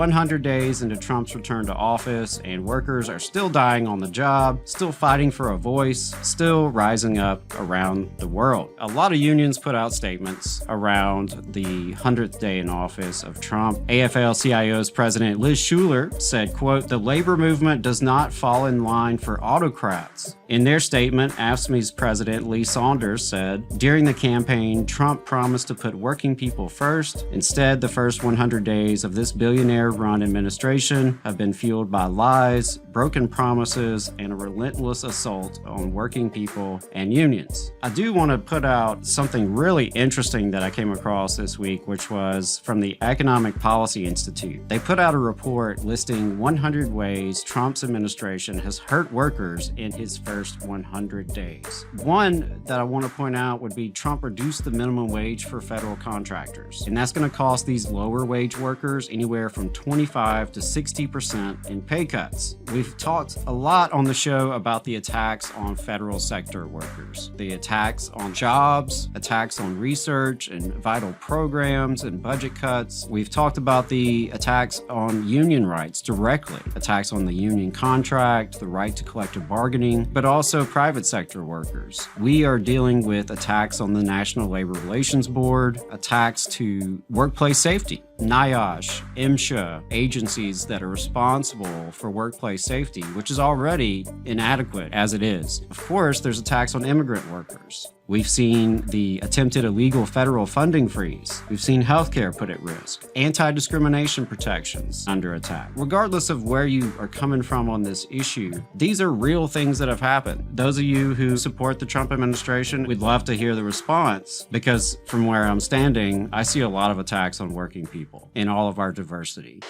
100 days into Trump's return to office, and workers are still dying on the job, still fighting for a voice, still rising up around the world. A lot of unions put out statements around the 100th day in office of Trump. AFL-CIO's president Liz Schuler said, quote, "The labor movement does not fall in line for autocrats." In their statement, AFSCME's president Lee Saunders said, during the campaign, Trump promised to put working people first. Instead, the first 100 days of this billionaire-run administration have been fueled by lies, broken promises, and a relentless assault on working people and unions. I do want to put out something really interesting that I came across this week, which was from the Economic Policy Institute. They put out a report listing 100 ways Trump's administration has hurt workers in his first 100 days. One that I want to point out would be Trump reduced the minimum wage for federal contractors, and that's going to cost these lower wage workers anywhere from 25 to 60% in pay cuts. We've talked a lot on the show about the attacks on federal sector workers, the attacks on jobs, attacks on research and vital programs and budget cuts. We've talked about the attacks on union rights directly, attacks on the union contract, the right to collective bargaining, but also private sector workers. We are dealing with attacks on the National Labor Relations Board, attacks to workplace safety. NIOSH, MSHA, agencies that are responsible for workplace safety, which is already inadequate as it is. Of course, there's attacks on immigrant workers. We've seen the attempted illegal federal funding freeze. We've seen healthcare put at risk. Anti-discrimination protections under attack. Regardless of where you are coming from on this issue, these are real things that have happened. Those of you who support the Trump administration, we'd love to hear the response, because from where I'm standing, I see a lot of attacks on working people in all of our diversity.